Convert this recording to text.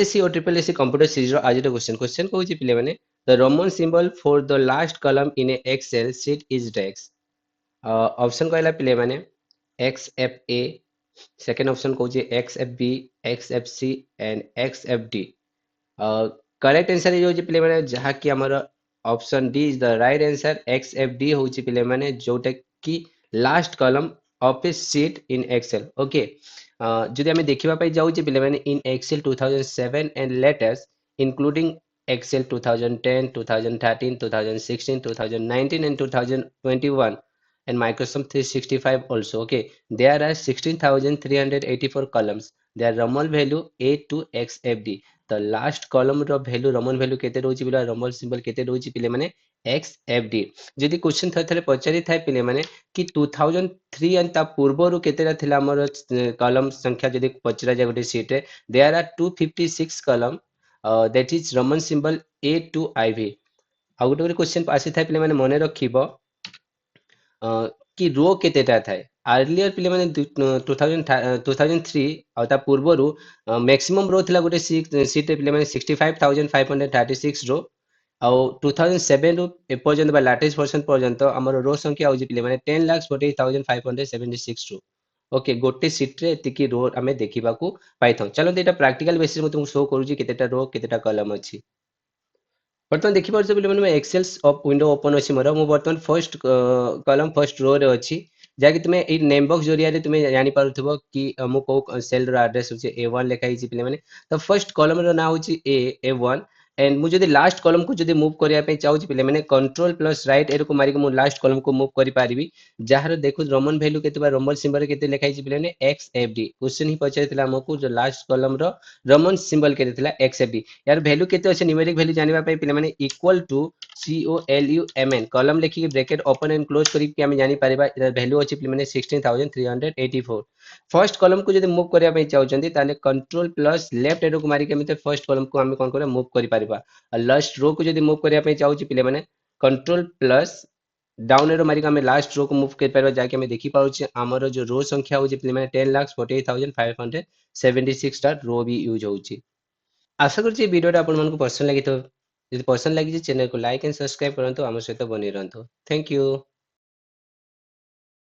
SC और triple SC computer series आज question कहूँ पे मैंने the Roman symbol for the last column in a excel sheet is डेक्स ऑप्शन कहला पे मैंने X F A second option कहूँ X F B X F C and X F D correct answer ये पे मैंने जहाँकि आमर option D is the right answer X F D हूँ पे मैंने जोटा कि last column of a sheet in Excel okay जदि आम देखा जाऊे पे मैंने in Excel 2007 and latest including Excel 2010 2013 2016 2019 and 2021 and Microsoft 365 also okay there are 16,384 columns their romal value a to xfd the last column row value roman value केते रहउची बिला roman symbol केते रहउची पिले माने xfd जदि क्वेश्चन थरे थरे पचारि थाय पिले माने कि 2003 एंड ता पूर्वरु केतेरा थिला हमर कॉलम संख्या जदि पचरा जाय गोटे शीट रे there are 256 column that is roman symbol a to iv आ गोटे क्वेश्चन आसी थाय पिले माने मने रखिबो कि रो केतेटा थाए आर्लियर पिले माने 2003 आ ता पूर्वरु मैक्सिमम रो थिला गोटे सीट पिले माने 65,536 रो आ 2007 रु एपर्यंत बा लेटेस्ट वर्जन पर्यंत हमर रो संख्या होजी पिले माने 10,48,576 रो ओके गोटे सीट रे एतिकी रो हमें देखिबा को पाइथौ चलो एटा प्रैक्टिकल बेसिस में तुमको शो करूची केतेटा रो केतेटा कॉलम अछि बर्तमान देखिपारे पे मैंने एक्सेल्स विंडो ओपन अच्छी मोर मु बर्तमान फर्स्ट कलम फर्स्ट रो रे अच्छी जहाँकि तुम्हें ये नेम बॉक्स जरिया तुम्हें जानी पारुथबो कि मु को सेल रो एड्रेस होचे A1 लिखा हिची पिले माने तो फर्स्ट कॉलम रो ना होची A1 एंड मुझे लास्ट कॉलम को जदि मूव करिया पे चाहूची पिले माने कंट्रोल प्लस राइट एरो को मारी के मु लास्ट कॉलम को मूव करि पारिबी जहार देखु रोमन वैल्यू केते बा रोमन सिंबल केते लिखा हिची पिले माने XFD क्वेश्चन ही पचारितला हमकु जो last column row roman symbol केते थिला XFD यार वैल्यू केते अछि न्यूमेरिक वैल्यू जानिबा पे पिले माने इक्वल टू COLUMN कॉलम लिखि के ब्रैकेट ओपन एंड क्लोज करि के हम जानि पारिबा वैल्यू अछि पिले माने 16,384 फर्स्ट कॉलम को जदि मूव करिया पे चाहउचंदी ताले कंट्रोल प्लस लेफ्ट एरो को मारी के हम फर्स्ट कॉलम को हम कोन करे मूव करि पारिबा और लास्ट रो को जदि मूव करिया पे चाहउची पिले माने कंट्रोल प्लस डाउन एरो मारी के हम लास्ट रो को मूव कर पारिबा जाके हम देखि पाउची हमर जो रो संख्या होची पिले माने 10,48,576 टा रो भी यूज होची आशा करुँच भिडियो आपको पसंद लगी तो पसंद लगी चैनल को लाइक एंड सब्सक्राइब करूँ आम सहित बनी रहा थैंक यू।